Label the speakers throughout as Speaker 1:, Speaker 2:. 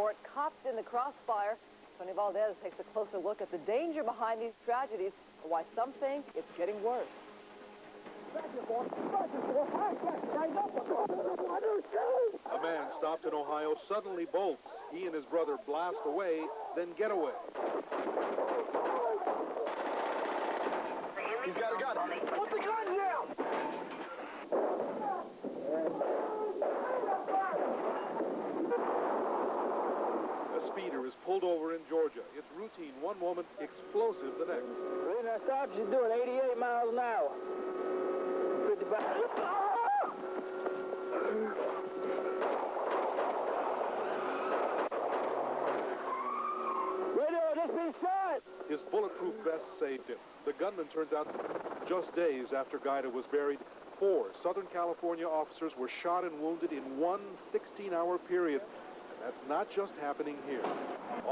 Speaker 1: report, Cops in the Crossfire. Tony Valdez takes a closer look at the danger behind these tragedies and why some think it's getting worse.
Speaker 2: A man stopped in Ohio suddenly bolts. He and his brother blast away, then get away.
Speaker 3: He's got a gun. Put the gun down!
Speaker 2: A speeder is pulled over in Georgia. It's routine one moment, explosive the next.
Speaker 4: The reason I stopped, she's doing 88 miles an hour. 55. Radio, just been shot!
Speaker 2: His bulletproof vest saved him. The gunman turns out just days after Guida was buried, 4 Southern California officers were shot and wounded in one 16-hour period. And that's not just happening here.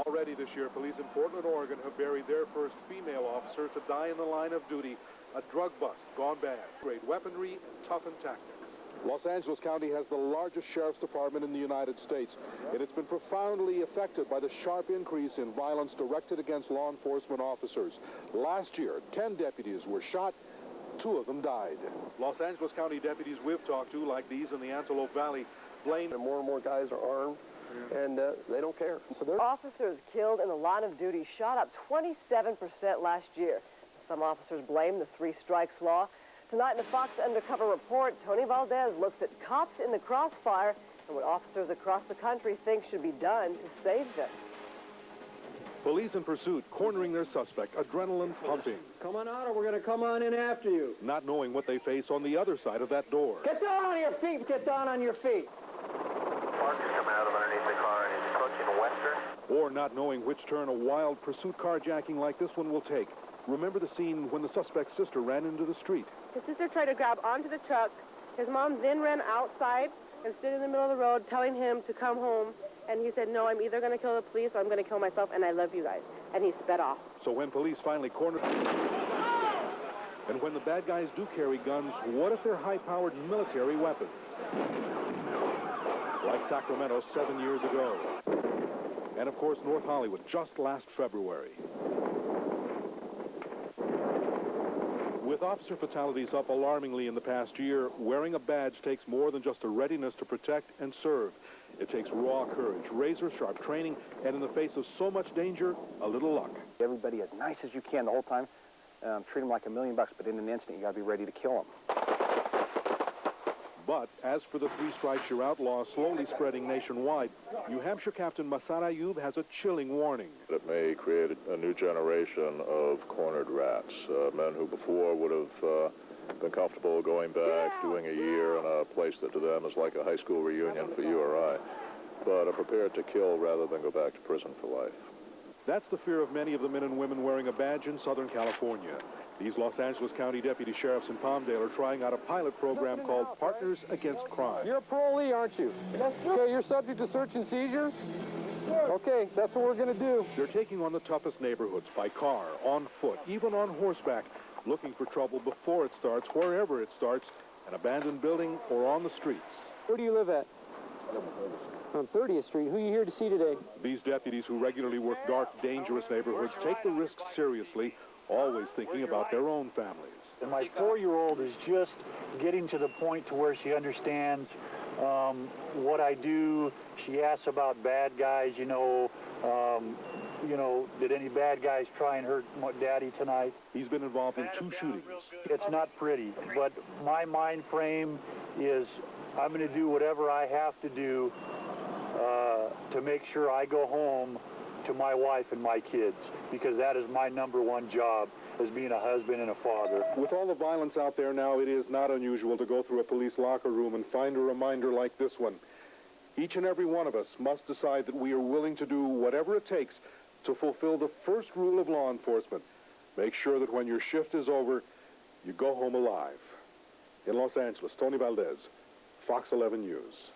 Speaker 2: Already this year, police in Portland, Oregon have buried their first female officer to die in the line of duty. A drug bust gone bad. Great weaponry and toughened tactics. Los Angeles County has the largest sheriff's department in the United States, and it's been profoundly affected by the sharp increase in violence directed against law enforcement officers. Last year, 10 deputies were shot. 2 of them died. Los Angeles County deputies we've talked to, like these in the Antelope Valley, blame...
Speaker 5: And more guys are armed, and they don't care. So
Speaker 1: officers killed in the line of duty shot up 27% last year. Some officers blame the 3 strikes law. Tonight in the Fox Undercover Report, Tony Valdez looks at cops in the crossfire and what officers across the country think should be done to save them.
Speaker 2: Police in pursuit, cornering their suspect, adrenaline pumping.
Speaker 4: Come on out or we're going to come on in after you.
Speaker 2: Not knowing what they face on the other side of that door.
Speaker 4: Get down on your feet. Get down on your feet.
Speaker 6: Mark's coming out of underneath the car and he's approaching Western.
Speaker 2: Or not knowing which turn a wild pursuit carjacking like this one will take. Remember the scene when the suspect's sister ran into the street.
Speaker 7: His sister tried to grab onto the truck. His mom then ran outside and stood in the middle of the road telling him to come home. And he said, no, I'm either going to kill the police or I'm going to kill myself, and I love you guys. And he sped off.
Speaker 2: So when police finally cornered... And when the bad guys do carry guns, what if they're high-powered military weapons? Like Sacramento 7 years ago. And, of course, North Hollywood just last February. With officer fatalities up alarmingly in the past year, wearing a badge takes more than just a readiness to protect and serve. It takes raw courage, razor-sharp training, and in the face of so much danger, a little luck.
Speaker 5: everybody as nice as you can the whole time. Treat them like $1 million, but in an instant, you got to be ready to kill them.
Speaker 2: But as for the 3 strikes you're outlaw slowly spreading nationwide, New Hampshire Captain Masar Ayub has a chilling warning.
Speaker 8: It may create a new generation of cornered rats, men who before would have been comfortable going back, doing a year in a place that to them is like a high school reunion for you or I, but are prepared to kill rather than go back to prison for life.
Speaker 2: That's the fear of many of the men and women wearing a badge in Southern California. These Los Angeles County deputy sheriffs in Palmdale are trying out a pilot program called Partners Against Crime.
Speaker 4: You're a parolee, aren't you? Okay, you're subject to search and seizure? Okay, that's what we're going to do.
Speaker 2: They're taking on the toughest neighborhoods by car, on foot, even on horseback, looking for trouble before it starts, wherever it starts, an abandoned building or on the streets.
Speaker 4: Where do you live at? On 30th Street. Who are you here to see today?
Speaker 2: These deputies who regularly work dark, dangerous neighborhoods take the risks seriously, always thinking about their own families.
Speaker 9: And my 4-year-old is just getting to the point to where she understands what I do. She asks about bad guys, you know, did any bad guys try and hurt Daddy tonight?
Speaker 2: He's been involved in 2 shootings.
Speaker 9: It's not pretty, but my mind frame is I'm going to do whatever I have to do to make sure I go home to my wife and my kids, because that is my #1 job as being a husband and a father.
Speaker 2: With all the violence out there now, it is not unusual to go through a police locker room and find a reminder like this one. Each and every one of us must decide that we are willing to do whatever it takes to fulfill the first rule of law enforcement. Make sure that when your shift is over, you go home alive. In Los Angeles, Tony Valdez, Fox 11 News.